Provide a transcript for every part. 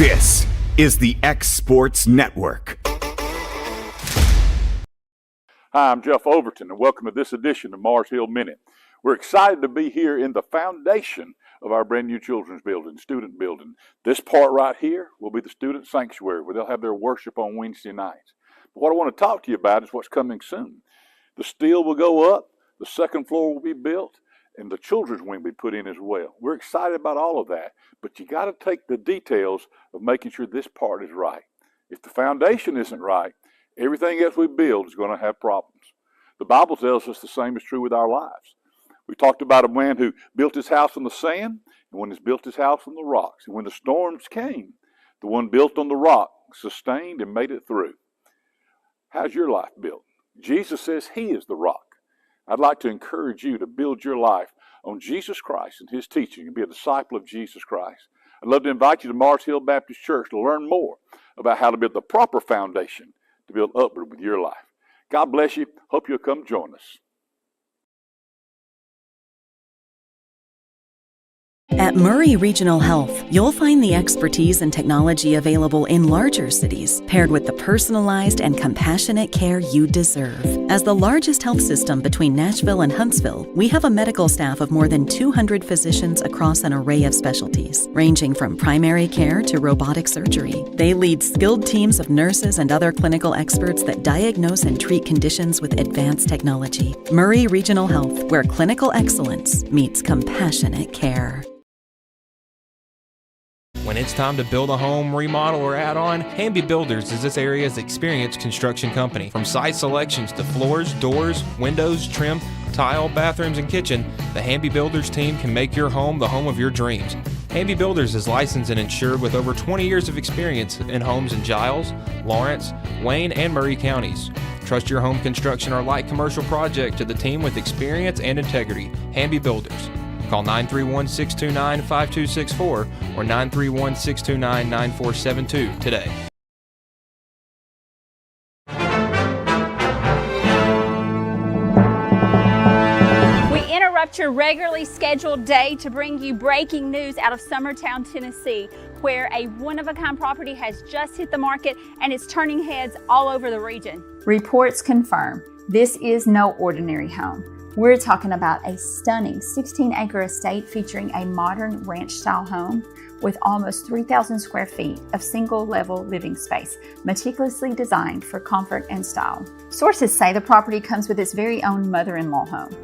This is the X Sports Network. Hi, I'm Jeff Overton, and welcome to this edition of Mars Hill Minute. We're excited to be here in the foundation of our brand new children's building, student building. This part right here will be the student sanctuary where they'll have their worship on Wednesday nights. But what I want to talk to you about is what's coming soon. The steel will go up, the second floor will be built, and the children's wing will be put in as well. We're excited about all of that, but you got to take the details of making sure this part is right. If the foundation isn't right, everything else we build is going to have problems. The Bible tells us the same is true with our lives. We talked about a man who built his house on the sand, and one who's built his house on the rocks. And when the storms came, the one built on the rock sustained and made it through. How's your life built? Jesus says he is the rock. I'd like to encourage you to build your life on Jesus Christ and his teaching and be a disciple of Jesus Christ. I'd love to invite you to Mars Hill Baptist Church to learn more about how to build the proper foundation to build upward with your life. God bless you. Hope you'll come join us. At Murray Regional Health, you'll find the expertise and technology available in larger cities, paired with the personalized and compassionate care you deserve. As the largest health system between Nashville and Huntsville, we have a medical staff of more than 200 physicians across an array of specialties, ranging from primary care to robotic surgery. They lead skilled teams of nurses and other clinical experts that diagnose and treat conditions with advanced technology. Murray Regional Health, where clinical excellence meets compassionate care. When it's time to build a home, remodel, or add on, Hamby Builders is this area's experienced construction company. From site selections to floors, doors, windows, trim, tile, bathrooms, and kitchen, the Hamby Builders team can make your home the home of your dreams. Hamby Builders is licensed and insured with over 20 years of experience in homes in Giles, Lawrence, Wayne, and Murray counties. Trust your home construction or light commercial project to the team with experience and integrity. Hamby Builders. Call 931-629-5264 or 931-629-9472 today. We interrupt your regularly scheduled day to bring you breaking news out of Summertown, Tennessee, where a one-of-a-kind property has just hit the market and is turning heads all over the region. Reports confirm this is no ordinary home. We're talking about a stunning 16-acre estate featuring a modern ranch-style home with almost 3,000 square feet of single-level living space, meticulously designed for comfort and style. Sources say the property comes with its very own mother-in-law home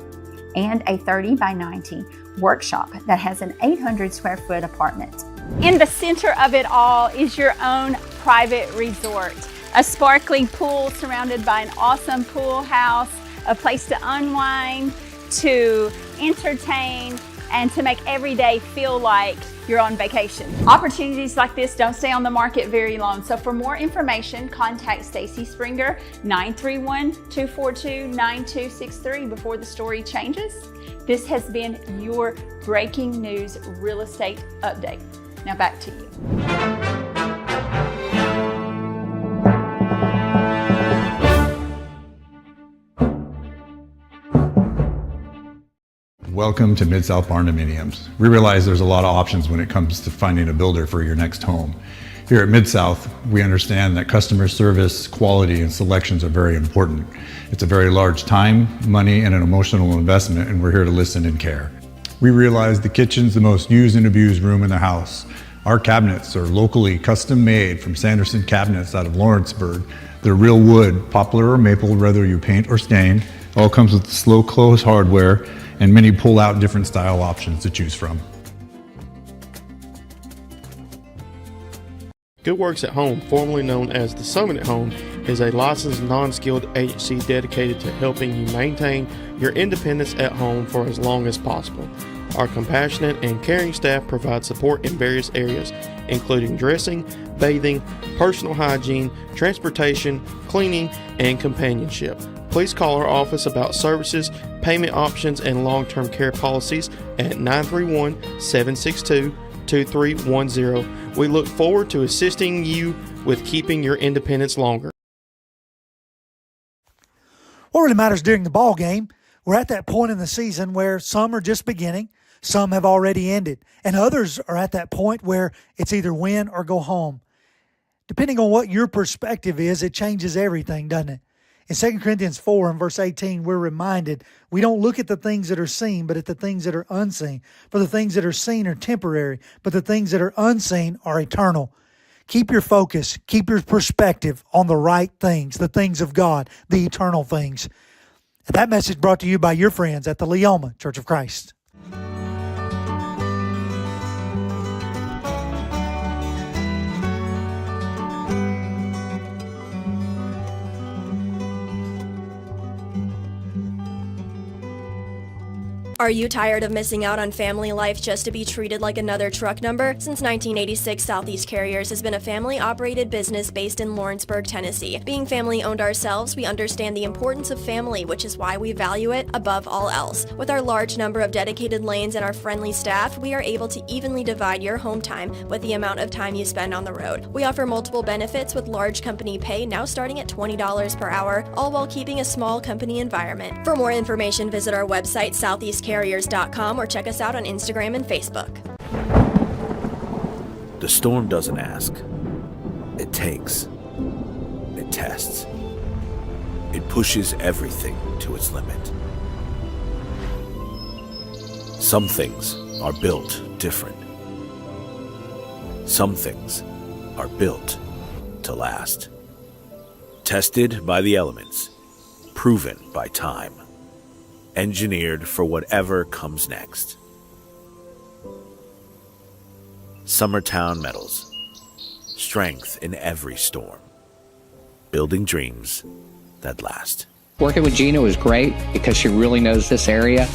and a 30 by 90 workshop that has an 800 square foot apartment. In the center of it all is your own private resort, a sparkling pool surrounded by an awesome pool house, a place to unwind, to entertain, and to make every day feel like you're on vacation. Opportunities like this don't stay on the market very long, so for more information, contact Stacy Springer, 931-242-9263 before the story changes. This has been your breaking news real estate update. Now back to you. Welcome to Mid-South Barn Dominiums. We realize there's a lot of options when it comes to finding a builder for your next home. Here at Mid-South, we understand that customer service, quality, and selections are very important. It's a very large time, money, and an emotional investment, and we're here to listen and care. We realize the kitchen's the most used and abused room in the house. Our cabinets are locally custom made from Sanderson Cabinets out of Lawrenceburg. They're real wood, poplar or maple, whether you paint or stain. All comes with slow close hardware and many pull-out different style options to choose from. Good Works at Home, formerly known as the Summit at Home, is a licensed non-skilled agency dedicated to helping you maintain your independence at home for as long as possible. Our compassionate and caring staff provide support in various areas, including dressing, bathing, personal hygiene, transportation, cleaning, and companionship. Please call our office about services, payment options, and long-term care policies at 931-762-2310. We look forward to assisting you with keeping your independence longer. What really matters during the ball game, we're at that point in the season where some are just beginning, Some have already ended, and others are at that point where it's either win or go home. Depending on what your perspective is, it changes everything, doesn't it? In 2 Corinthians 4 and verse 18, we're reminded we don't look at the things that are seen, but at the things that are unseen. For the things that are seen are temporary, but the things that are unseen are eternal. Keep your focus, keep your perspective on the right things, the things of God, the eternal things. And that message brought to you by your friends at the Leoma Church of Christ. Are you tired of missing out on family life just to be treated like another truck number? Since 1986, Southeast Carriers has been a family-operated business based in Lawrenceburg, Tennessee. Being family-owned ourselves, we understand the importance of family, which is why we value it above all else. With our large number of dedicated lanes and our friendly staff, we are able to evenly divide your home time with the amount of time you spend on the road. We offer multiple benefits with large company pay now starting at $20 per hour, all while keeping a small company environment. For more information, visit our website, southeastcarriers.com, or check us out on Instagram and Facebook. The storm doesn't ask. It takes. It tests. It pushes everything to its limit. Some things are built different. Some things are built to last. Tested by the elements. Proven by time. Engineered for whatever comes next. Summertown Metals. Strength in every storm. Building dreams that last. Working with Gina was great because she really knows this area.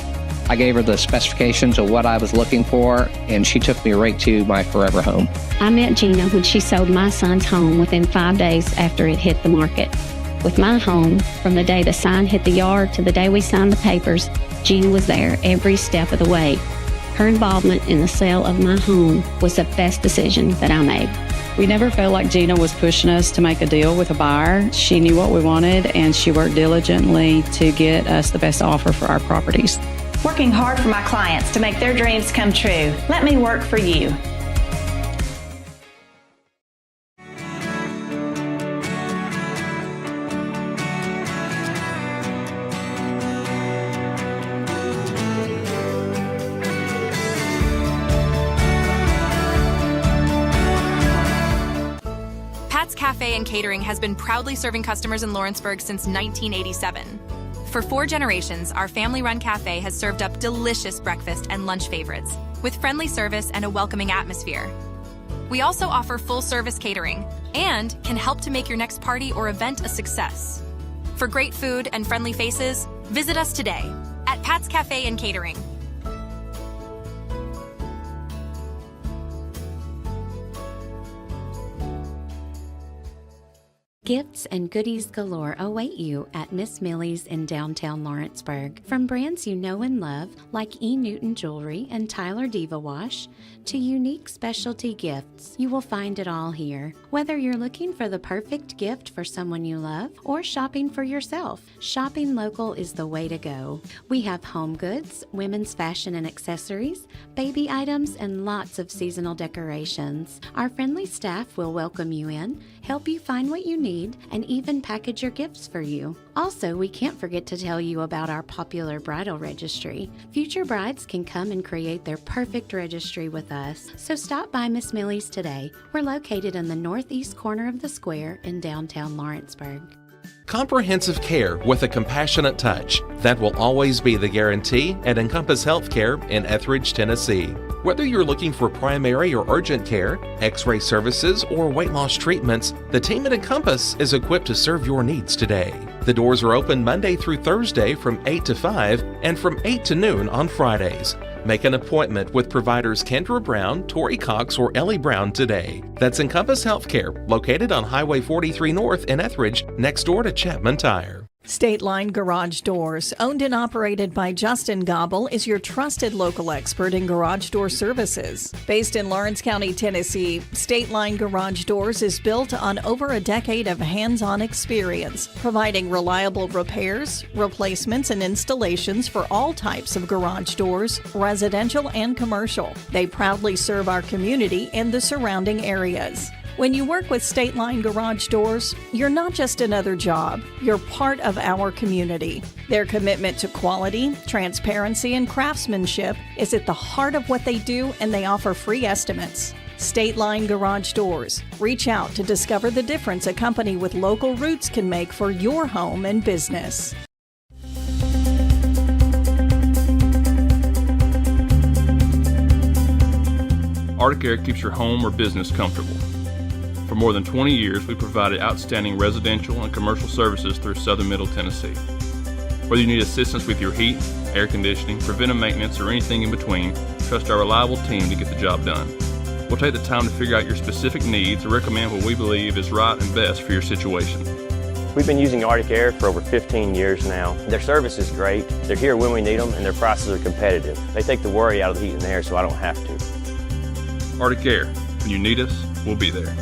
I gave her the specifications of what I was looking for, and she took me right to my forever home. I met Gina when she sold my son's home within 5 days after it hit the market. With my home, from the day the sign hit the yard to the day we signed the papers, Gina was there every step of the way. Her involvement in the sale of my home was the best decision that I made. We never felt like Gina was pushing us to make a deal with a buyer. She knew what we wanted, and she worked diligently to get us the best offer for our properties. Working hard for my clients to make their dreams come true. Let me work for you. Cafe and Catering has been proudly serving customers in Lawrenceburg since 1987. For 4 generations, our family-run cafe has served up delicious breakfast and lunch favorites with friendly service and a welcoming atmosphere. We also offer full-service catering and can help to make your next party or event a success. For great food and friendly faces, visit us today at Pat's Cafe and Catering. Gifts and goodies galore await you at Miss Millie's in downtown Lawrenceburg. From brands you know and love, like E. Newton Jewelry and Tyler Diva Wash, to unique specialty gifts, you will find it all here. Whether you're looking for the perfect gift for someone you love or shopping for yourself, shopping local is the way to go. We have home goods, women's fashion and accessories, baby items, and lots of seasonal decorations. Our friendly staff will welcome you in, help you find what you need, and even package your gifts for you. Also, we can't forget to tell you about our popular bridal registry. Future brides can come and create their perfect registry with us. So stop by Miss Millie's today. We're located in the northeast corner of the square in downtown Lawrenceburg. Comprehensive care with a compassionate touch. That will always be the guarantee at Encompass Healthcare in Etheridge, Tennessee. Whether you're looking for primary or urgent care, x-ray services, or weight loss treatments, the team at Encompass is equipped to serve your needs today. The doors are open Monday through Thursday from 8 to 5 and from 8 to noon on Fridays. Make an appointment with providers Kendra Brown, Tori Cox, or Ellie Brown today. That's Encompass Healthcare, located on Highway 43 North in Etheridge, next door to Chapman Tire. State Line Garage Doors, owned and operated by Justin Gobble, is your trusted local expert in garage door services. Based in Lawrence County, Tennessee, State Line Garage Doors is built on over a decade of hands-on experience, providing reliable repairs, replacements, and installations for all types of garage doors, residential and commercial. They proudly serve our community and the surrounding areas. When you work with State Line Garage Doors, you're not just another job, you're part of our community. Their commitment to quality, transparency, and craftsmanship is at the heart of what they do, and they offer free estimates. State Line Garage Doors. Reach out to discover the difference a company with local roots can make for your home and business. Arctic Air keeps your home or business comfortable. For more than 20 years, we've provided outstanding residential and commercial services through southern Middle Tennessee. Whether you need assistance with your heat, air conditioning, preventive maintenance, or anything in between, trust our reliable team to get the job done. We'll take the time to figure out your specific needs and recommend what we believe is right and best for your situation. We've been using Arctic Air for over 15 years now. Their service is great, they're here when we need them, and their prices are competitive. They take the worry out of the heat and air so I don't have to. Arctic Air, when you need us, we'll be there.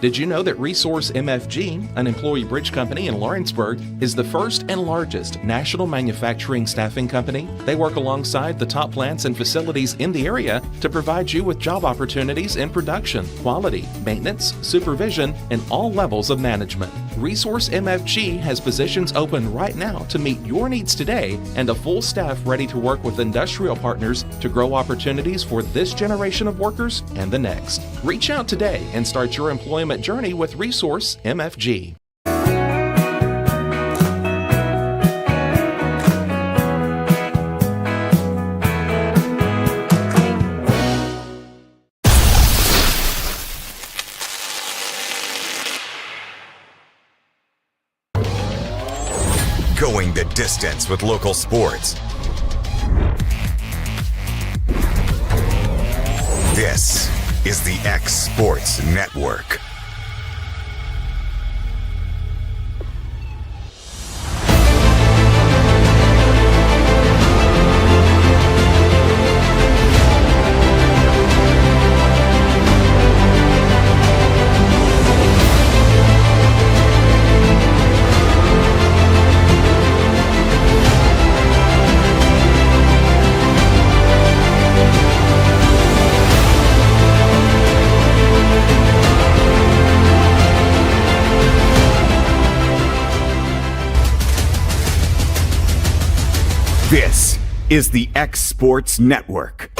Did you know that Resource MFG, an employee bridge company in Lawrenceburg, is the first and largest national manufacturing staffing company? They work alongside the top plants and facilities in the area to provide you with job opportunities in production, quality, maintenance, supervision, and all levels of management. Resource MFG has positions open right now to meet your needs today and a full staff ready to work with industrial partners to grow opportunities for this generation of workers and the next. Reach out today and start your employment journey with Resource MFG. Going the distance with local sports. This is the X Sports Network. This is the X Sports Network.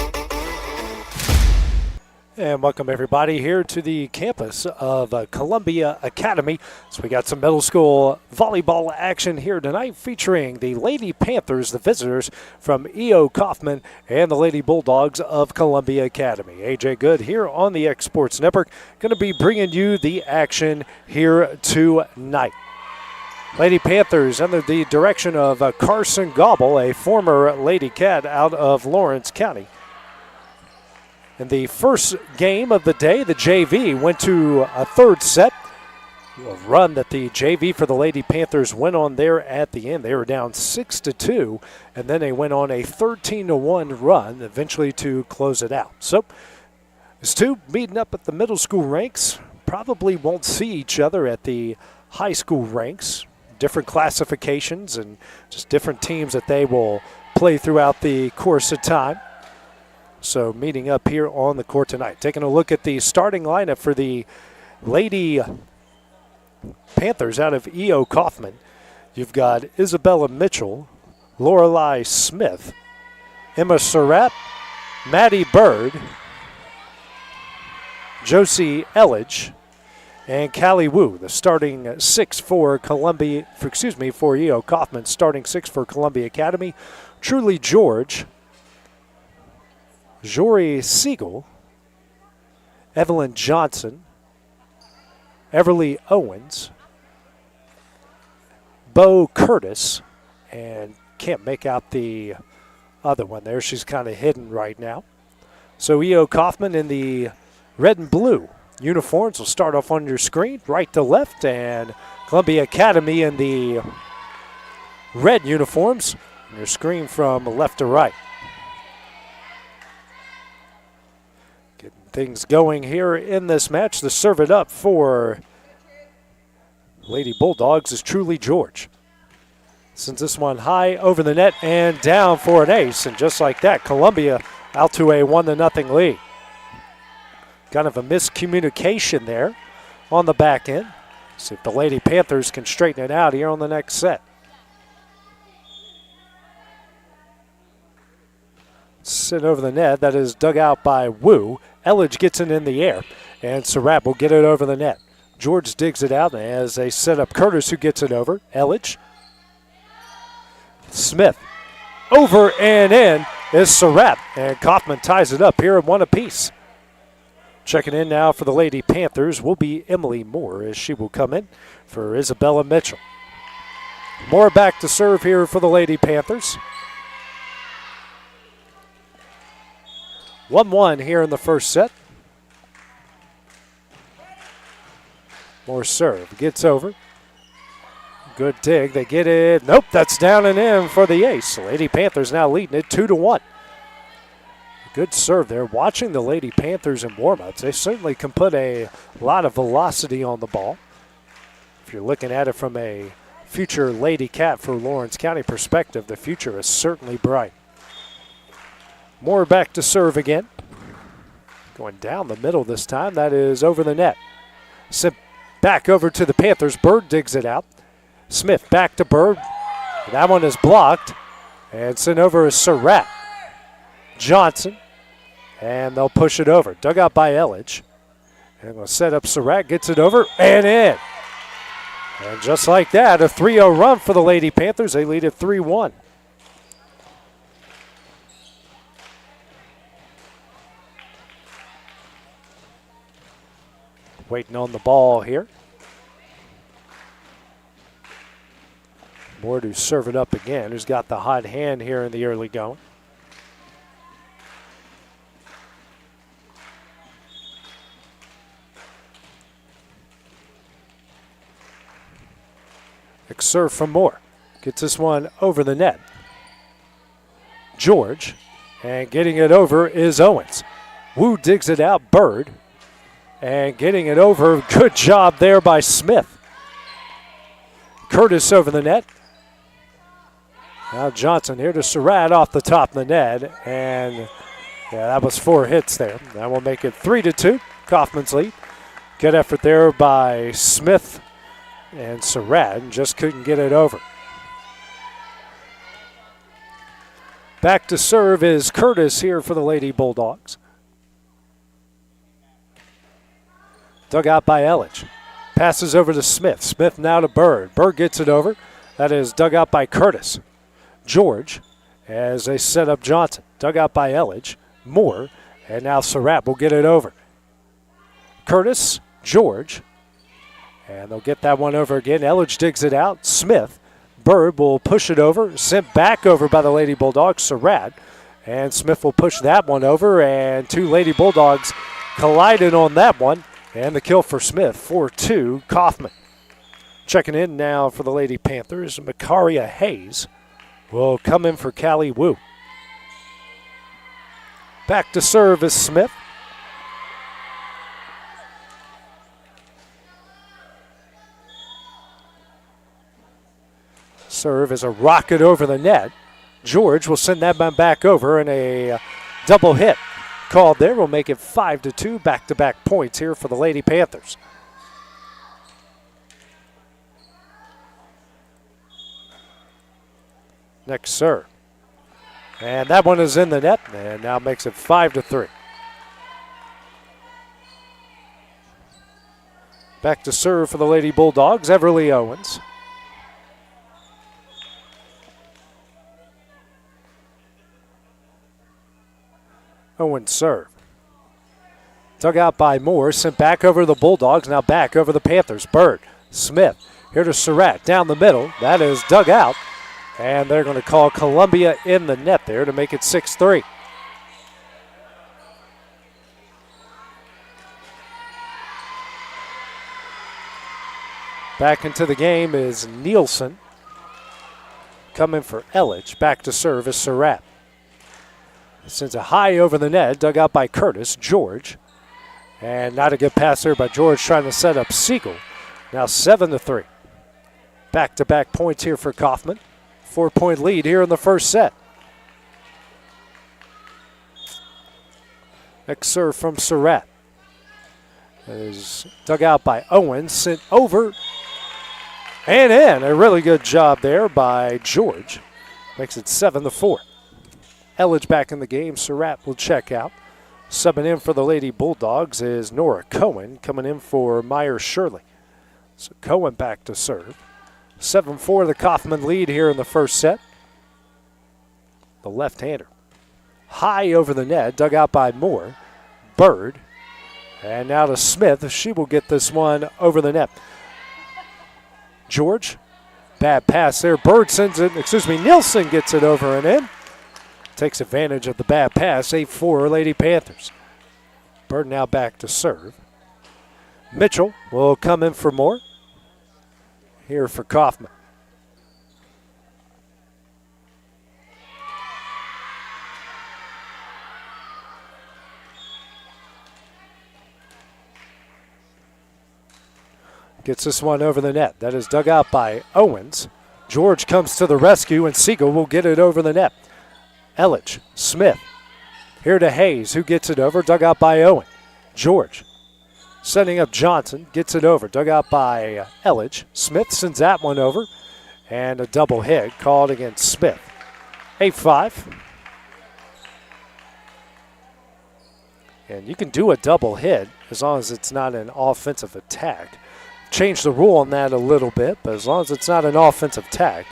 And welcome everybody here to the campus of Columbia Academy. So we got some middle school volleyball action here tonight featuring the Lady Panthers, the visitors from E.O. Coffman, and the Lady Bulldogs of Columbia Academy. AJ Good here on the X Sports Network, going to be bringing you the action here tonight. Lady Panthers under the direction of Carson Gobble, a former Lady Cat out of Lawrence County. In the first game of the day, the JV went to a third set. A run that the JV for the Lady Panthers went on there at the end. They were down 6-2, and then they went on a 13-1 run, eventually to close it out. So, these two meeting up at the middle school ranks. Probably won't see each other at the high school ranks. Different classifications and just different teams that they will play throughout the course of time. So meeting up here on the court tonight. Taking a look at the starting lineup for the Lady Panthers out of E.O. Coffman. You've got Isabella Mitchell, Lorelei Smith, Emma Surratt, Maddie Bird, Josie Elledge, and Callie Wu, the starting six for for E.O. Coffman, starting six for Columbia Academy. Truly George, Jory Siegel, Evelyn Johnson, Everly Owens, Bo Curtis, and can't make out the other one there. She's kind of hidden right now. So E.O. Coffman in the red and blue uniforms will start off on your screen, right to left, and Columbia Academy in the red uniforms on your screen from left to right. Getting things going here in this match. To serve it up for Lady Bulldogs is Truly George. Sends this one high over the net and down for an ace. And just like that, Columbia out to a 1-0 lead. Kind of a miscommunication there on the back end. See if the Lady Panthers can straighten it out here on the next set. Sent over the net. That is dug out by Wu. Elledge gets it in the air, and Surratt will get it over the net. George digs it out as they set up Curtis, who gets it over. Elledge. Smith. Over and in is Surratt, and Coffman ties it up here at 1 apiece. Checking in now for the Lady Panthers will be Emily Moore, as she will come in for Isabella Mitchell. Moore back to serve here for the Lady Panthers. 1-1 here in the first set. Moore serve, gets over. Good dig, they get it. Nope, that's down and in for the ace. Lady Panthers now leading it 2-1. Good serve there. Watching the Lady Panthers in warm-ups, they certainly can put a lot of velocity on the ball. If you're looking at it from a future Lady Cat for Lawrence County perspective, the future is certainly bright. Moore back to serve again. Going down the middle this time. That is over the net. Sent back over to the Panthers. Bird digs it out. Smith back to Bird. That one is blocked. And sent over is Surratt. Johnson. And they'll push it over. Dug out by Elledge. And going to set up Surratt. Gets it over and in. And just like that, a 3-0 run for the Lady Panthers. They lead at 3-1. Waiting on the ball here. Moore to serve it up again. Who's got the hot hand here in the early going. Next serve from Moore. Gets this one over the net. George. And getting it over is Owens. Wu digs it out. Bird. And getting it over. Good job there by Smith. Curtis over the net. Now Johnson here to Surratt off the top of the net. And yeah, that was 4 hits there. That will make it 3-2. Coffman's lead. Good effort there by Smith and Surratt, and just couldn't get it over. Back to serve is Curtis here for the Lady Bulldogs. Dug out by Elledge. Passes over to Smith. Smith now to Bird. Bird gets it over. That is dug out by Curtis. George as they set up Johnson. Dug out by Elledge. Moore. And now Surratt will get it over. Curtis, George. And they'll get that one over again. Elledge digs it out. Smith. Bird will push it over. Sent back over by the Lady Bulldogs. Surratt. And Smith will push that one over. And 2 Lady Bulldogs collided on that one. And the kill for Smith, 4-2, Coffman. Checking in now for the Lady Panthers, Makaria Hayes will come in for Callie Wu. Back to serve is Smith. Serve is a rocket over the net. George will send that one back over, and a double hit called there will make it 5-2, back-to-back points here for the Lady Panthers. Next serve. And that one is in the net, and now makes it 5-3. Back to serve for the Lady Bulldogs, Everly Owens. Owens serve. Dug out by Moore, sent back over the Bulldogs, now back over the Panthers. Bird, Smith, here to Surratt, down the middle. That is dug out, and they're going to call Columbia in the net there to make it 6-3. Back into the game is Nielsen. Coming for Ellich. Back to serve is Surratt. Sends a high over the net, dug out by Curtis. George. And not a good pass there by George, trying to set up Siegel. Now 7-3. Back-to-back points here for Coffman. 4-point lead here in the first set. Next serve from Surratt. That is dug out by Owens, sent over and in. A really good job there by George. Makes it 7-4. Elledge back in the game. Surratt will check out. Subbing in for the Lady Bulldogs is Nora Cohen, coming in for Meyer Shirley. So Cohen back to serve. 7-4 the Coffman lead here in the first set. The left-hander. High over the net, dug out by Moore. Bird. And now to Smith. She will get this one over the net. George. Bad pass there. Bird sends it, Nielsen gets it over and in. Takes advantage of the bad pass. 8-4 Lady Panthers. Bird now back to serve. Mitchell will come in for more. Here for Coffman. Gets this one over the net. That is dug out by Owens. George comes to the rescue, and Siegel will get it over the net. Elledge, Smith. Here to Hayes, who gets it over. Dug out by Owen. George. Setting up Johnson. Gets it over. Dug out by Elledge. Smith sends that one over. And a double hit called against Smith. 8-5. And you can do a double hit as long as it's not an offensive attack. Change the rule on that a little bit, but as long as it's not an offensive tag,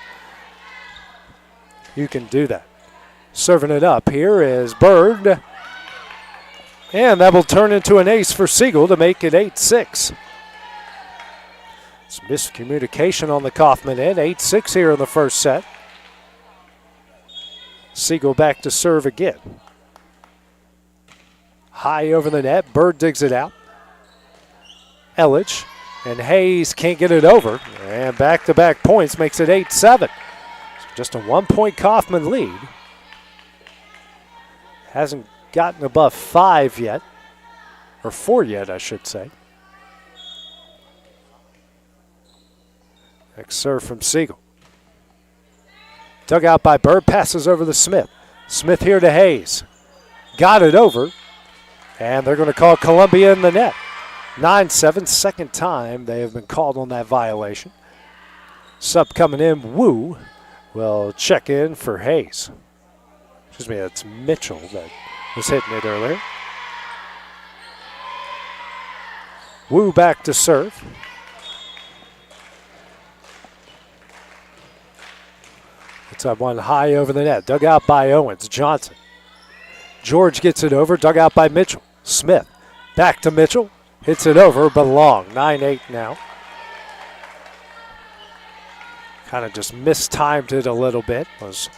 you can do that. Serving it up here is Bird. And that will turn into an ace for Siegel to make it 8-6. Some miscommunication on the Coffman end. 8-6 here in the first set. Siegel back to serve again. High over the net. Bird digs it out. Elledge. And Hayes can't get it over. And back-to-back points makes it 8-7. So just a 1-point Coffman lead. Hasn't gotten above 5 yet. Or 4 yet, I should say. Next serve from Siegel. Dug out by Bird. Passes over to Smith. Smith here to Hayes. Got it over. And they're going to call Columbia in the net. 9-7, second time they have been called on that violation. Sub coming in, Wu will check in for Hayes. That's Mitchell that was hitting it earlier. Wu back to serve. It's that one high over the net, dug out by Owens. Johnson. George gets it over, dug out by Mitchell. Smith back to Mitchell. Hits it over, but long. 9-8 now. Kind of just mistimed it a little bit. Was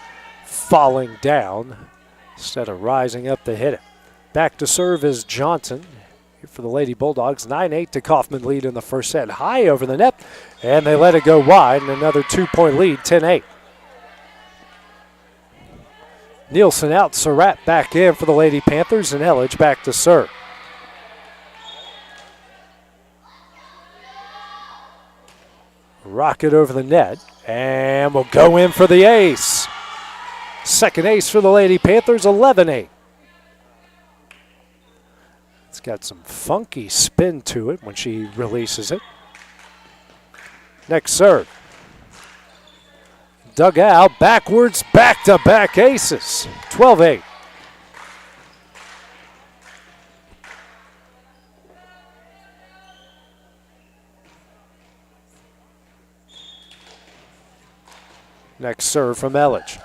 falling down instead of rising up to hit it. Back to serve is Johnson. Here for the Lady Bulldogs. 9-8 to Coffman lead in the first set. High over the net, and they let it go wide. And another 2-point lead, 10-8. Nielsen out. Surratt back in for the Lady Panthers, and Elledge back to serve. Rocket over the net, and we'll go in for the ace. Second ace for the Lady Panthers, 11-8. It's got some funky spin to it when she releases it. Next serve. Dug out, backwards, back-to-back aces, 12-8. Next serve from Elledge.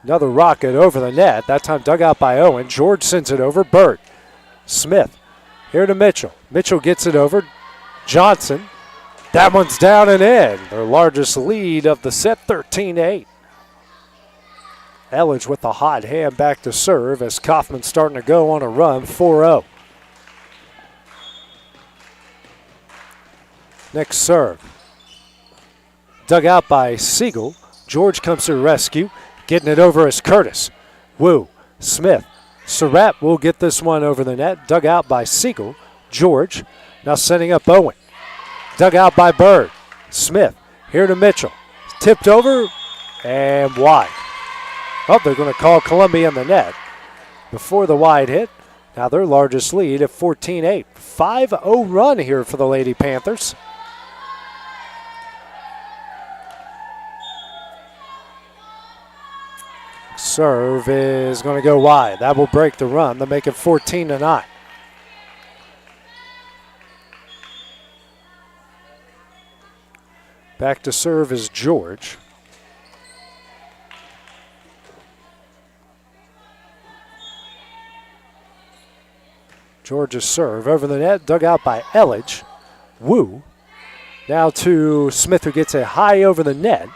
Another rocket over the net. That time dug out by Owen. George sends it over. Bird. Smith. Here to Mitchell. Mitchell gets it over. Johnson. That one's down and in. Their largest lead of the set, 13-8. Elledge with the hot hand back to serve as Coffman starting to go on a run, 4-0. Next serve. dug out by Siegel. George comes to the rescue. Getting it over is Curtis. Wu, Smith. Surratt will get this one over the net. Dug out by Siegel. George now sending up Owen. Dug out by Bird. Smith here to Mitchell. Tipped over and wide. Oh, they're going to call Columbia in the net before the wide hit. Now their largest lead at 14-8. 5-0 run here for the Lady Panthers. Serve is going to go wide. That will break the run. They'll make it 14-9. Back to serve is George. George's serve over the net, dug out by Elledge. Wu. Now to Smith, who gets it high over the net.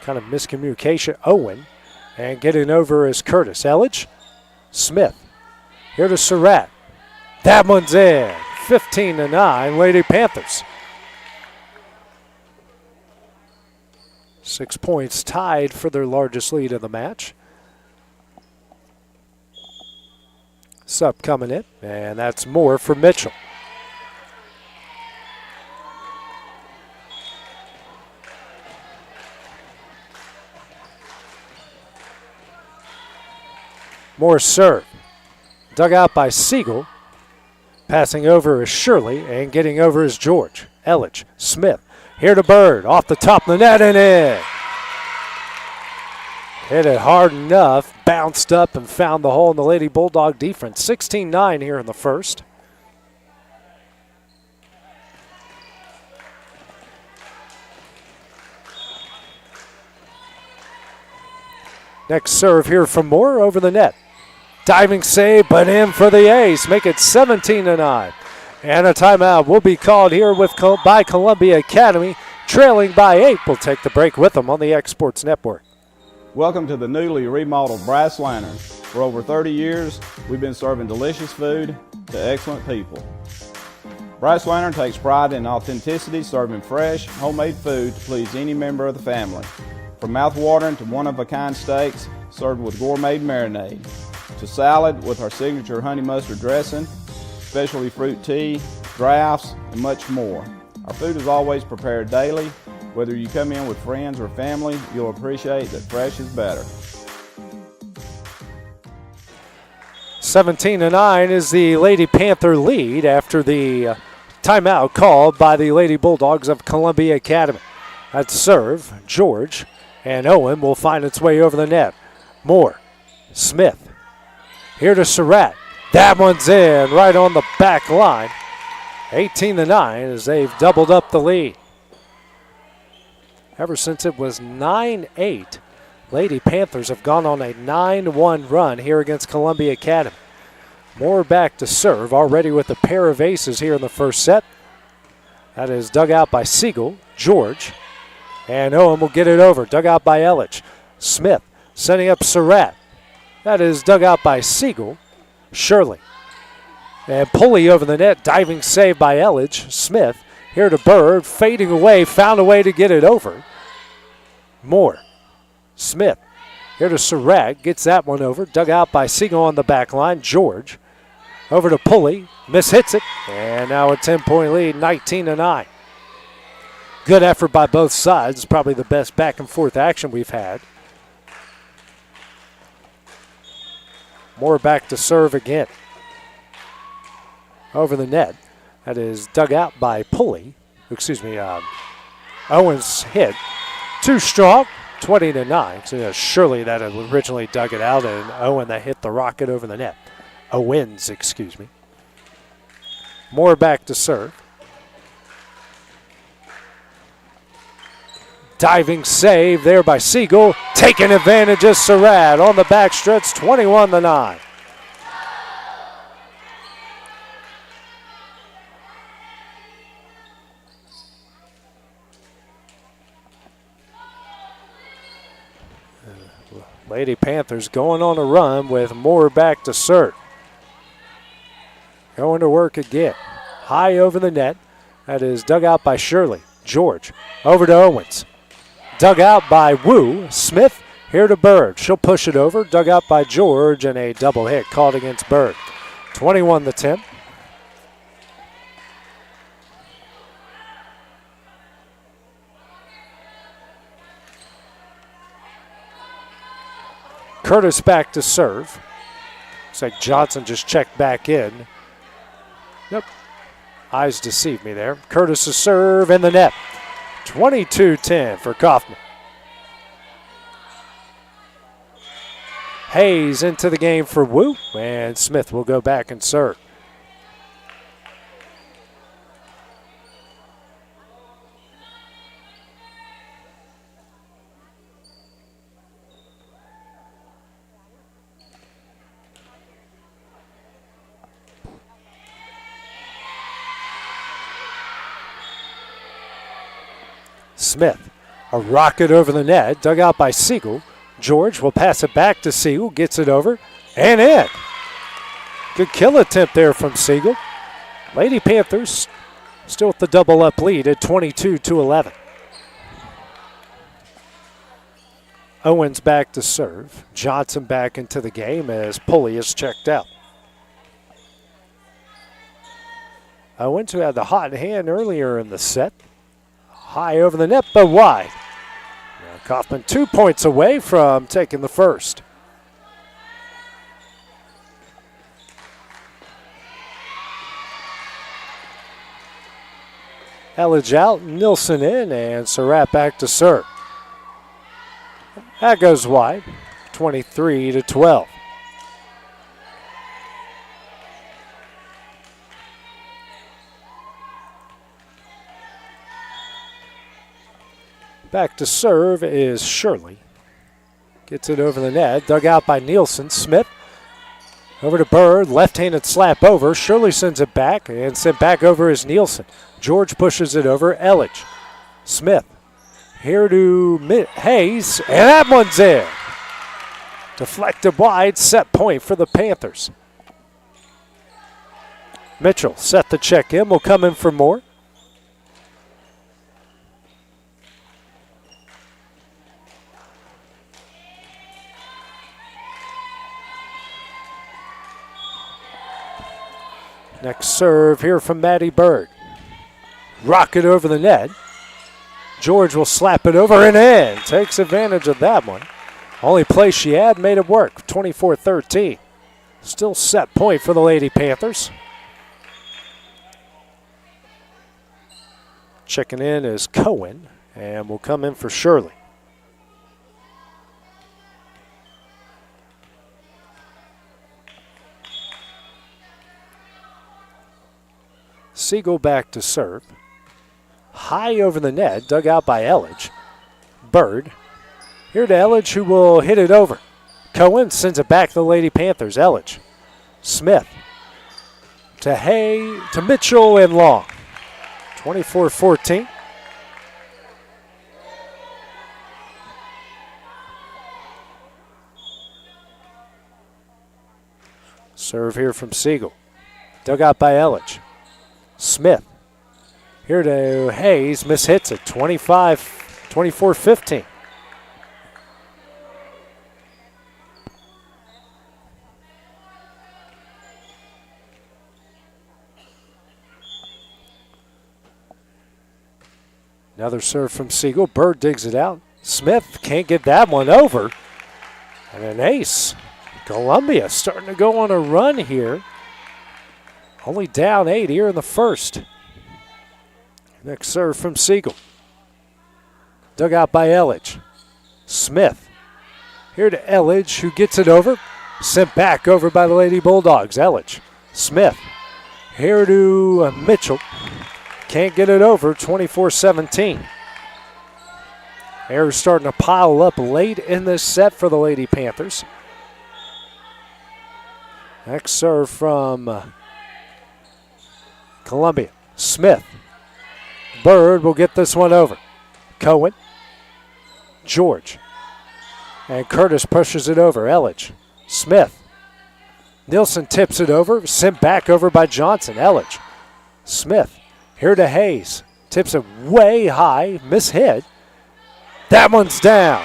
Kind of miscommunication. Owen. And getting over is Curtis. Elledge. Smith. Here to Surratt. That one's in. 15-9, Lady Panthers. 6 points tied for their largest lead of the match. Sub coming in, and that's more for Mitchell. More serve. Dug out by Siegel. Passing over is Shirley, and getting over is George. Elledge, Smith. Here to Bird, off the top of the net and in. Hit it hard enough, bounced up and found the hole in the Lady Bulldog defense. 16-9 here in the first. Next serve here from Moore over the net. Diving save, but in for the ace. Make it 17-9. And a timeout will be called here by Columbia Academy. Trailing by 8. We'll take the break with them on the X Sports Network. Welcome to the newly remodeled Brass Lantern. For over 30 years, we've been serving delicious food to excellent people. Brass Lantern takes pride in authenticity, serving fresh, homemade food to please any member of the family. From mouth-watering to one-of-a-kind steaks served with gourmet marinade, to salad with our signature honey mustard dressing, specialty fruit tea, drafts, and much more. Our food is always prepared daily. Whether you come in with friends or family, you'll appreciate that fresh is better. 17-9 is the Lady Panther lead after the timeout called by the Lady Bulldogs of Columbia Academy. At serve, George, and Owen will find its way over the net. Moore, Smith, here to Surratt. That one's in right on the back line. 18-9 as they've doubled up the lead. Ever since it was 9-8, Lady Panthers have gone on a 9-1 run here against Columbia Academy. Moore back to serve, already with a pair of aces here in the first set. That is dug out by Siegel, George, and Owen will get it over. Dug out by Elledge. Smith setting up Surratt. That is dug out by Siegel, Shirley. And Pulley over the net, diving save by Elledge. Smith here to Bird, fading away, found a way to get it over. Moore, Smith, here to Surratt, gets that one over. Dug out by Siegel on the back line. George, over to Pulley, mishits it, and now a 10-point lead, 19-9. Good effort by both sides, probably the best back and forth action we've had. Moore back to serve again. Over the net. That is dug out by Pulley. Owens hit. Too strong. 20-9. So surely that had originally dug it out, and Owen that hit the rocket over the net. Owens, excuse me. Moore back to serve. Diving save there by Siegel. Taking advantage of Surratt on the backstretch. 21-9. Lady Panthers going on a run with Moore back to serve. Going to work again. High over the net. That is dug out by Shirley. George over to Owens. Dug out by Wu. Smith here to Bird. She'll push it over. Dug out by George, and a double hit called against Bird. 21-10. Curtis back to serve. Looks like Johnson just checked back in. Nope. Eyes deceived me there. Curtis to serve in the net. 22-10 for Coffman. Hayes into the game for Wu, and Smith will go back and serve. Smith, a rocket over the net, dug out by Siegel. George will pass it back to Siegel, gets it over, and in. Good kill attempt there from Siegel. Lady Panthers still with the double-up lead at 22-11. Owens back to serve. Johnson back into the game as Pulley is checked out. Owens, who had the hot hand earlier in the set. High over the net, but wide. Now Coffman 2 points away from taking the first. Elledge out, Nilsson in, and Surratt back to serve. That goes wide, 23-12. Back to serve is Shirley. Gets it over the net. Dug out by Nielsen. Smith over to Bird. Left-handed slap over. Shirley sends it back, and sent back over is Nielsen. George pushes it over. Elledge. Smith. Here to Hayes, and that one's in. Deflected wide. Set point for the Panthers. Mitchell set the check in. Will come in for more. Next serve here from Maddie Bird. Rocket over the net. George will slap it over and in. Takes advantage of that one. Only play she had made it work. 24-13. Still set point for the Lady Panthers. Checking in is Cohen, and will come in for Shirley. Siegel back to serve. High over the net, dug out by Elledge. Bird. Here to Elledge, who will hit it over. Cohen sends it back to the Lady Panthers. Elledge. Smith. To Mitchell and Long. 24-14. Serve here from Siegel. Dug out by Elledge. Smith. Here to Hayes. Mishits it. 24-15. Another serve from Siegel. Bird digs it out. Smith can't get that one over. And an ace. Columbia starting to go on a run here. Only down 8 here in the first. Next serve from Siegel. Dug out by Elledge. Smith. Here to Elledge, who gets it over. Sent back over by the Lady Bulldogs. Elledge. Smith. Here to Mitchell. Can't get it over. 24-17. Errors starting to pile up late in this set for the Lady Panthers. Next serve from Columbia. Smith. Bird will get this one over. Cohen. George. And Curtis pushes it over. Elledge. Smith. Nielsen tips it over. Sent back over by Johnson. Elledge. Smith. Here to Hayes. Tips it way high. Mishit. That one's down.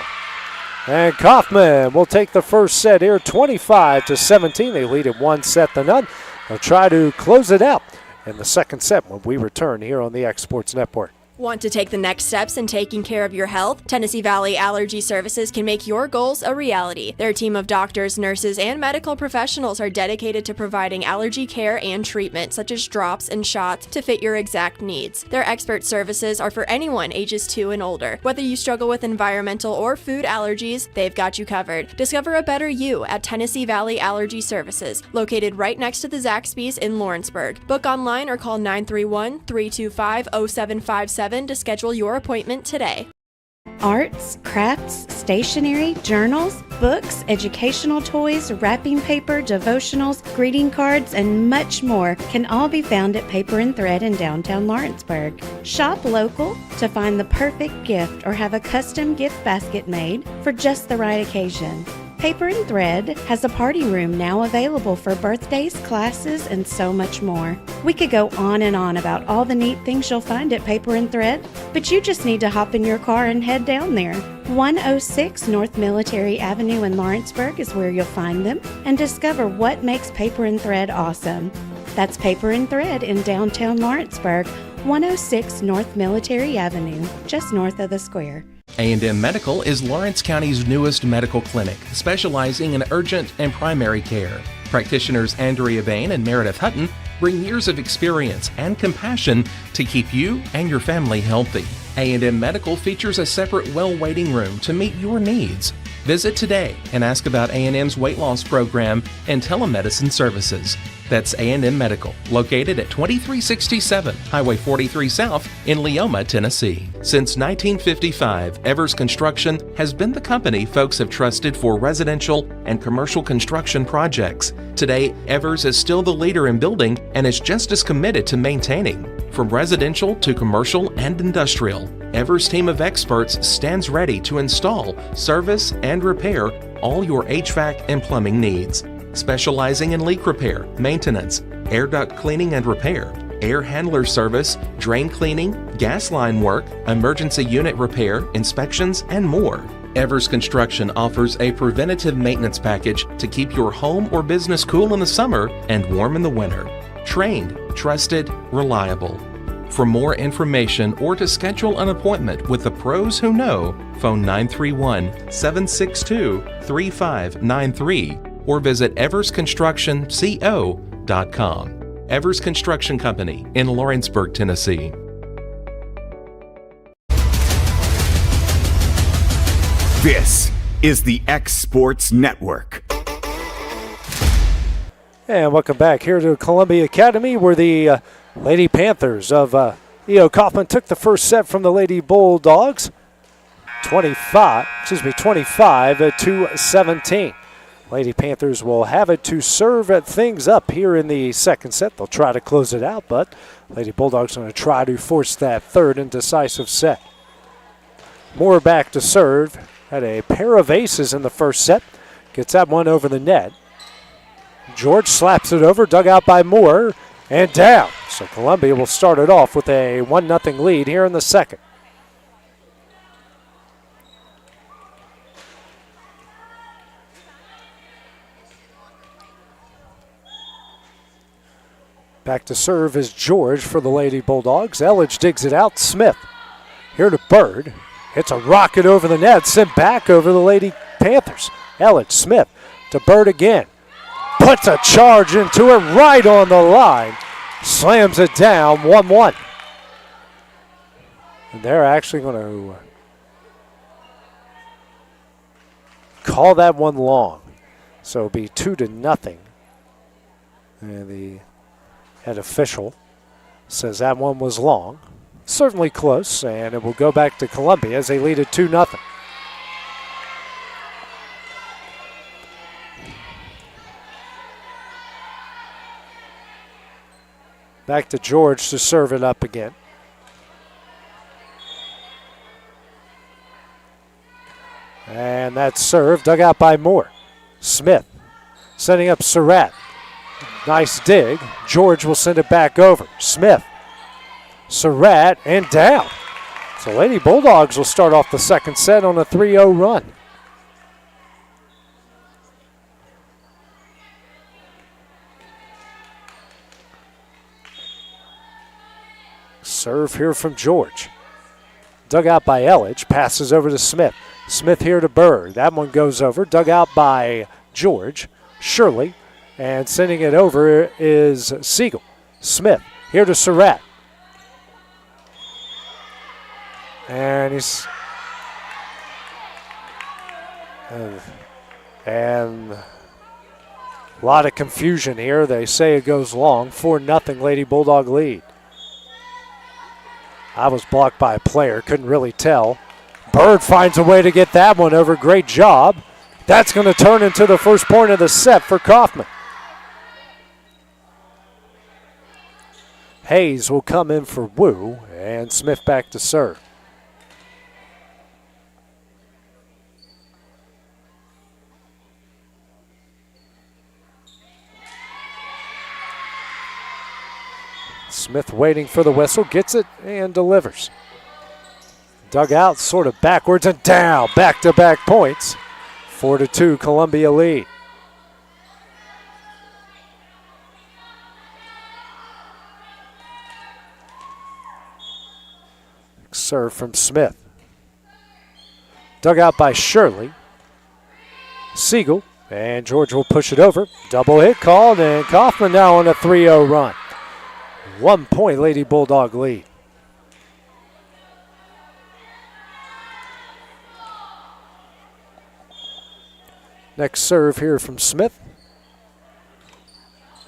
And Coffman will take the first set here, 25-17. They lead it 1-0. They'll try to close it out in the second set when we return here on the X Sports Network. Want to take the next steps in taking care of your health? Tennessee Valley Allergy Services can make your goals a reality. Their team of doctors, nurses, and medical professionals are dedicated to providing allergy care and treatment, such as drops and shots, to fit your exact needs. Their expert services are for anyone ages 2 and older. Whether you struggle with environmental or food allergies, they've got you covered. Discover a better you at Tennessee Valley Allergy Services, located right next to the Zaxby's in Lawrenceburg. Book online or call 931-325-0757 to schedule your appointment today. Arts, crafts, stationery, journals, books, educational toys, wrapping paper, devotionals, greeting cards, and much more can all be found at Paper and Thread in downtown Lawrenceburg. Shop local to find the perfect gift or have a custom gift basket made for just the right occasion. Paper and Thread has a party room now available for birthdays, classes, and so much more. We could go on and on about all the neat things you'll find at Paper and Thread, but you just need to hop in your car and head down there. 106 North Military Avenue in Lawrenceburg is where you'll find them and discover what makes Paper and Thread awesome. That's Paper and Thread in downtown Lawrenceburg, 106 North Military Avenue, just north of the square. A&M Medical is Lawrence County's newest medical clinic, specializing in urgent and primary care. Practitioners Andrea Bain and Meredith Hutton bring years of experience and compassion to keep you and your family healthy. A&M Medical features a separate well waiting room to meet your needs. Visit today and ask about A&M's weight loss program and telemedicine services. That's A&M Medical, located at 2367 Highway 43 South in Leoma, Tennessee. Since 1955, Evers Construction has been the company folks have trusted for residential and commercial construction projects. Today, Evers is still the leader in building and is just as committed to maintaining. From residential to commercial and industrial, Evers' team of experts stands ready to install, service, and repair all your HVAC and plumbing needs. Specializing in leak repair, maintenance, air duct cleaning and repair, air handler service, drain cleaning, gas line work, emergency unit repair, inspections, and more. Evers Construction offers a preventative maintenance package to keep your home or business cool in the summer and warm in the winter. Trained, trusted, reliable. For more information or to schedule an appointment with the pros who know, phone 931-762-3593 or visit eversconstructionco.com. Evers Construction Company in Lawrenceburg, Tennessee. This is the X Sports Network. And welcome back here to Columbia Academy, where the Lady Panthers of E.O. Coffman took the first set from the Lady Bulldogs, 25-17. Lady Panthers will have it to serve things up here in the second set. They'll try to close it out, but Lady Bulldogs going to try to force that third and decisive set. Moore back to serve. Had a pair of aces in the first set. Gets that one over the net. George slaps it over, dug out by Moore, and down. So Columbia will start it off with a 1-0 lead here in the second. Back to serve is George for the Lady Bulldogs. Elledge digs it out. Smith here to Bird. Hits a rocket over the net, sent back over the Lady Panthers. Elledge, Smith to Bird again. Puts a charge into it right on the line. Slams it down, 1-1. And they're actually going to call that one long. So it'll be 2-0. And the head official says that one was long. Certainly close, and it will go back to Columbia as they lead it 2-0. Back to George to serve it up again. And that's served, dug out by Moore. Smith setting up Surratt. Nice dig. George will send it back over. Smith. Surratt and down. So Lady Bulldogs will start off the second set on a 3-0 run. Serve here from George. Dug out by Elledge. Passes over to Smith. Smith here to Bird. That one goes over. Dug out by George. Shirley. And sending it over is Siegel. Smith here to Surratt. And he's... And a lot of confusion here. They say it goes long. 4-0 Lady Bulldog lead. I was blocked by a player. Couldn't really tell. Bird finds a way to get that one over. Great job. That's going to turn into the first point of the set for Coffman. Hayes will come in for Wu, and Smith back to serve. Smith waiting for the whistle, gets it and delivers. Dug out sort of backwards and down, back-to-back points. 4-2 Columbia lead. Serve from Smith. Dug out by Shirley. Siegel, and George will push it over. Double hit called, and Coffman now on a 3-0 run. 1 point Lady Bulldog lead. Next serve here from Smith.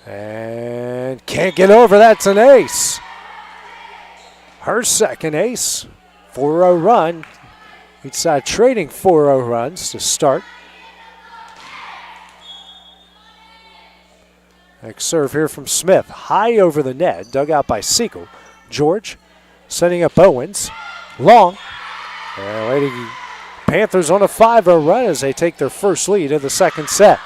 And can't get over, that's an ace. Her second ace, 4-0 run. Each side trading 4-0 runs to start. Next serve here from Smith. High over the net, dug out by Siegel. George setting up Owens. Long. And Lady Panthers on a 5-0 run as they take their first lead of the second set.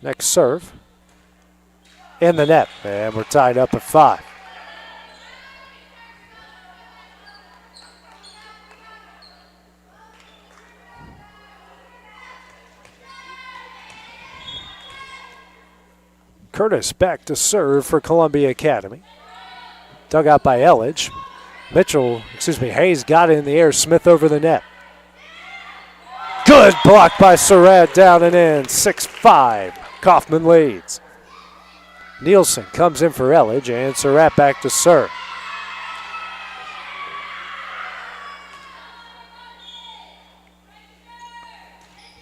Next serve. In the net, and we're tied up at 5. Curtis back to serve for Columbia Academy. Dug out by Elledge. Hayes got it in the air. Smith over the net. Good block by Surratt, down and in. 6-5. Coffman leads. Nielsen comes in for Elledge, and Surratt back to serve.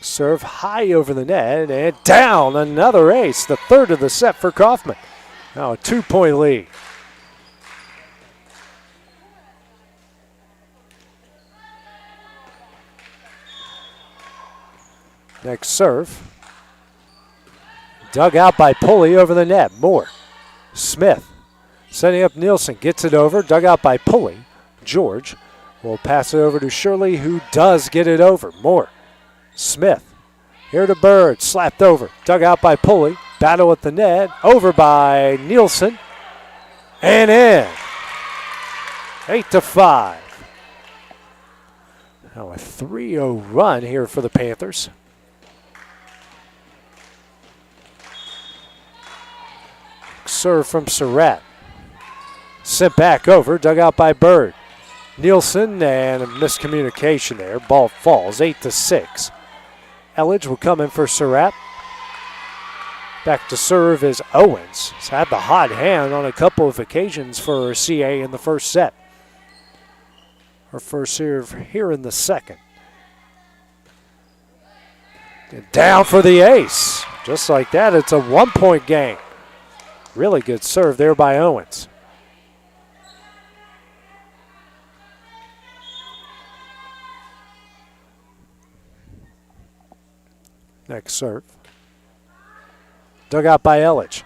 Serve high over the net, and down, another ace, the third of the set for Coffman. Now a 2-point lead. Next serve. Dug out by Pulley over the net. Moore. Smith setting up Nielsen. Gets it over. Dug out by Pulley. George will pass it over to Shirley, who does get it over. Moore. Smith. Here to Bird. Slapped over. Dug out by Pulley. Battle at the net. Over by Nielsen. And in. 8-5. Now a 3-0 run here for the Panthers. Serve from Surratt. Sent back over, dug out by Bird. Nielsen, and a miscommunication there. Ball falls, 8-6. Elledge will come in for Surratt. Back to serve is Owens. He's had the hot hand on a couple of occasions for CA in the first set. Her first serve here in the second. And down for the ace. Just like that, it's a 1-point game. Really good serve there by Owens. Next serve. Dug out by Elledge.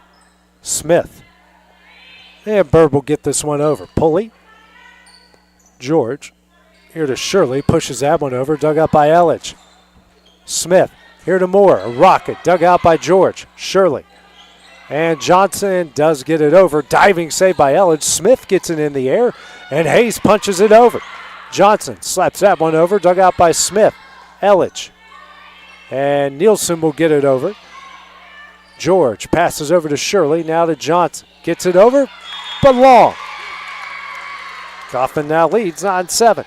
Smith. And Bird will get this one over. Pulley. George. Here to Shirley. Pushes that one over. Dug out by Elledge. Smith. Here to Moore. A rocket. Dug out by George. Shirley. And Johnson does get it over. Diving save by Elledge. Smith gets it in the air, and Hayes punches it over. Johnson slaps that one over. Dug out by Smith. Elledge. And Nielsen will get it over. George passes over to Shirley. Now to Johnson. Gets it over, but long. Coffman now leads 9-7.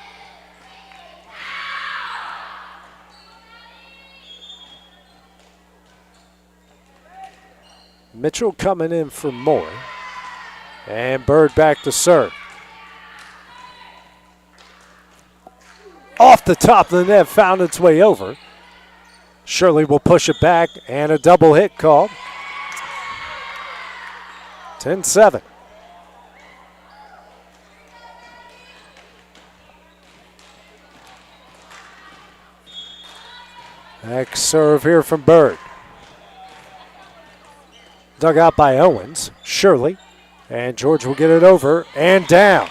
Mitchell coming in for more. And Bird back to serve. Off the top of the net, found its way over. Shirley will push it back, and a double hit called. 10-7. Next serve here from Bird. Dug out by Owens. Shirley. And George will get it over and down.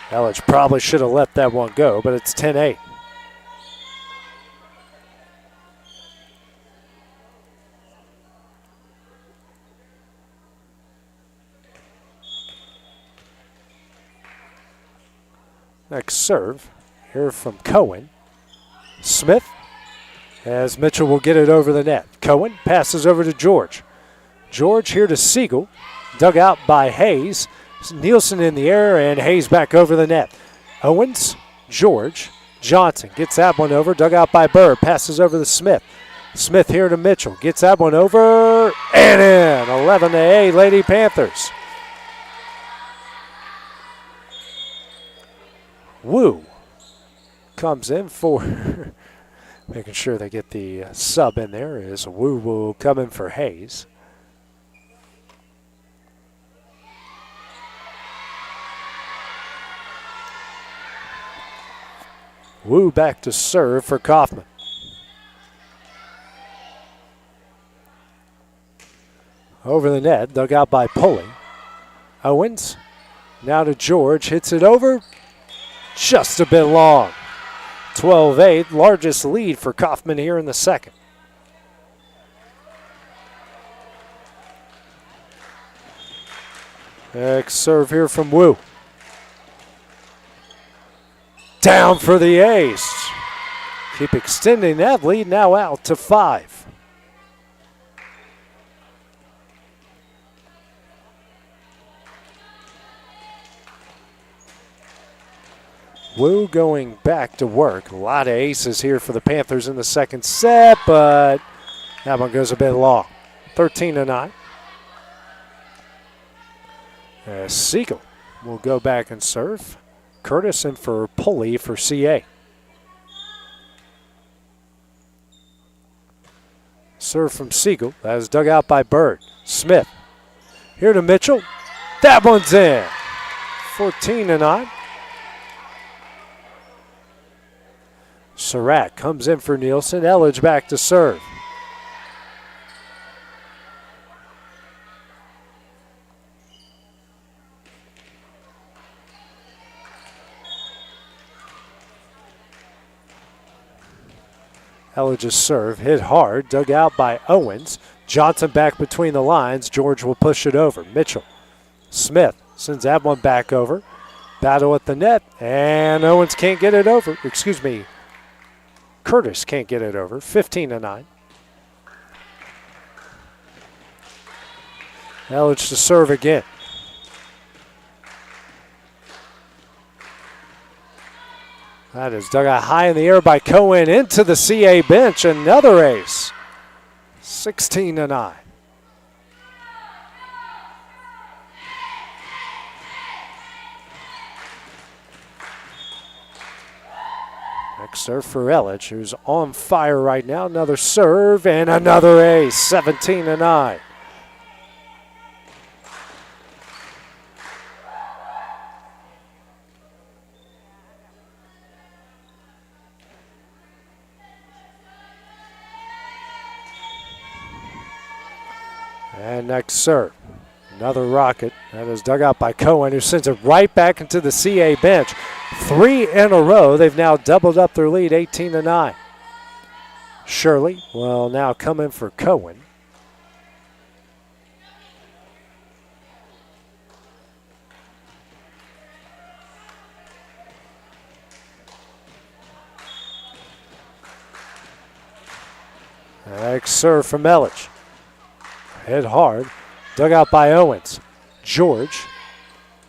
Elledge probably should have let that one go, but it's 10-8. Next serve here from Cohen. Smith, as Mitchell will get it over the net. Cohen passes over to George. George here to Siegel. Dug out by Hayes. Nielsen in the air, and Hayes back over the net. Owens, George, Johnson gets that one over. Dug out by Bird. Passes over to Smith. Smith here to Mitchell. Gets that one over and in. 11-8 Lady Panthers. Wu comes in for making sure they get the sub in there. Is Wu will come in for Hayes. Wu back to serve for Coffman. Over the net, dug out by Pulley. Owens, now to George, hits it over, just a bit long. 12-8, largest lead for Coffman here in the second. Next serve here from Wu. Down for the ace. Keep extending that lead, now out to 5. Wu going back to work. A lot of aces here for the Panthers in the second set, but that one goes a bit long. 13-9. Siegel will go back and serve. Curtis in for Pulley for CA. Serve from Siegel. That is dug out by Bird. Smith. Here to Mitchell. That one's in. 14-9. Surratt comes in for Nielsen. Elledge back to serve. Elledge's serve hit hard, dug out by Owens. Johnson back between the lines. George will push it over. Mitchell. Smith sends that one back over. Battle at the net, and Owens can't get it over. Excuse me. Curtis can't get it over. 15-9. Elledge to serve again. That is dug out high in the air by Cohen into the CA bench. Another ace. 16-9. Next serve for Elledge, who's on fire right now. Another serve and another ace. 17-9. And next serve, another rocket. That is dug out by Cohen, who sends it right back into the CA bench. 3 in a row. They've now doubled up their lead, 18-9. Shirley will now come in for Cohen. Next serve from Elledge. Hit hard. Dug out by Owens. George.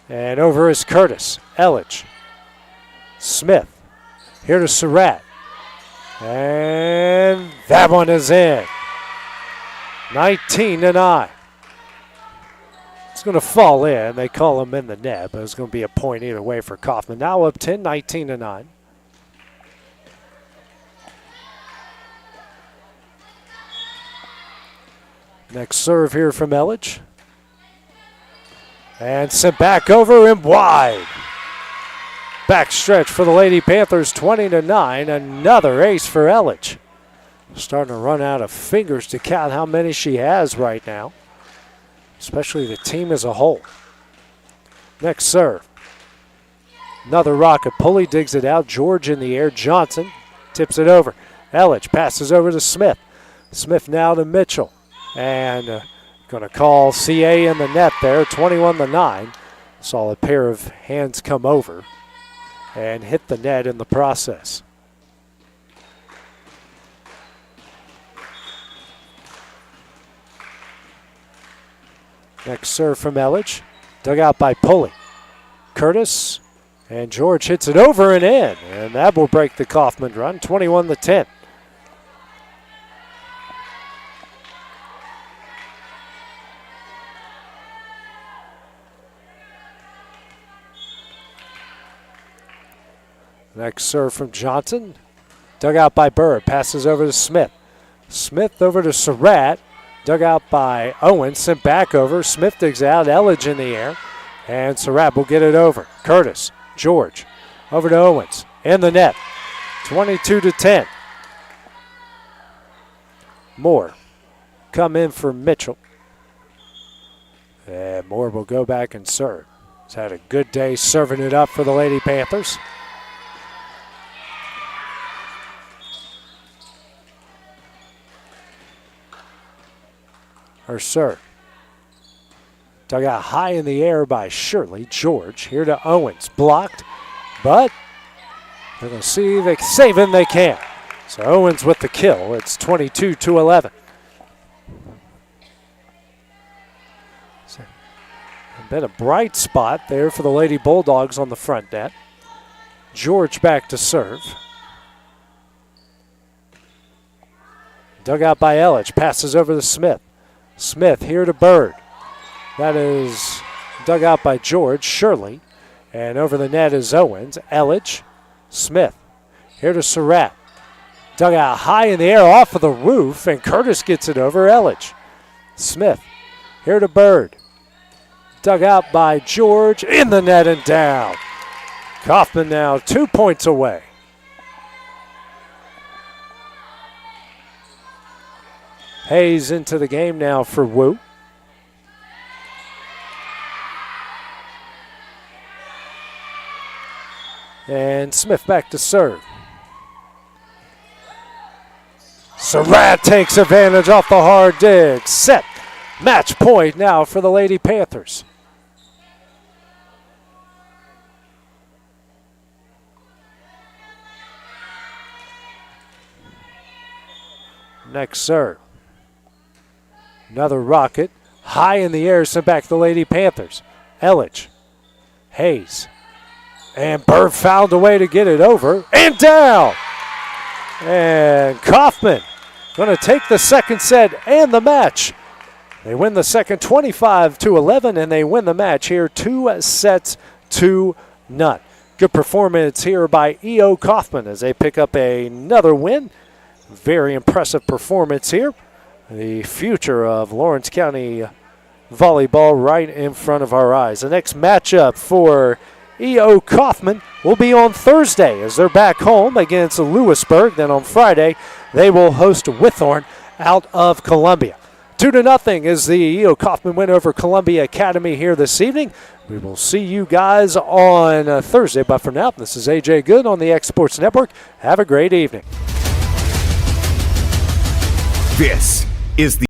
And over is Curtis. Elledge. Smith. Here to Surratt. And that one is in. 19-9. It's going to fall in. They call him in the net, but it's going to be a point either way for Coffman. Now up 10, 19-9. Next serve here from Elledge. And sent back over and wide. Back stretch for the Lady Panthers, 20-9. Another ace for Elledge. Starting to run out of fingers to count how many she has right now, especially the team as a whole. Next serve. Another rocket. Pulley digs it out. George in the air. Johnson tips it over. Elledge passes over to Smith. Smith now to Mitchell. And going to call CA in the net there, 21-9. Saw a pair of hands come over and hit the net in the process. Next serve from Elledge. Dug out by Pulley. Curtis and George hits it over and in. And that will break the Coffman run, 21-10. Next serve from Johnson. Dug out by Bird. Passes over to Smith. Smith over to Surratt. Dug out by Owens. Sent back over. Smith digs out. Elledge in the air. And Surratt will get it over. Curtis. George. Over to Owens. In the net. 22-10. Moore. Come in for Mitchell. And Moore will go back and serve. He's had a good day serving it up for the Lady Panthers. Her serve. Dug out high in the air by Shirley. George here to Owens. Blocked, but they're going to see if they can save it and they can. So Owens with the kill. It's 22-11. So, been a bright spot there for the Lady Bulldogs on the front net. George back to serve. Dug out by Elledge. Passes over to Smith. Smith here to Bird. That is dug out by George. Shirley. And over the net is Owens. Elledge. Smith. Here to Surratt. Dug out high in the air off of the roof. And Curtis gets it over Elledge. Smith. Here to Bird. Dug out by George. In the net and down. Coffman now 2 points away. Hayes into the game now for Wu. And Smith back to serve. Surratt takes advantage off the hard dig. Set. Match point now for the Lady Panthers. Next serve. Another rocket. High in the air, sent back the Lady Panthers. Elledge. Hayes. And Bird found a way to get it over. And down! And Coffman going to take the second set and the match. They win the second 25-11, and they win the match here 2-0. Good performance here by E.O. Coffman as they pick up another win. Very impressive performance here. The future of Lawrence County volleyball right in front of our eyes. The next matchup for E.O. Coffman will be on Thursday as they're back home against Lewisburg. Then on Friday, they will host Withorn out of Columbia. 2-0 is the E.O. Coffman win over Columbia Academy here this evening. We will see you guys on Thursday. But for now, this is A.J. Good on the X Sports Network. Have a great evening. This is the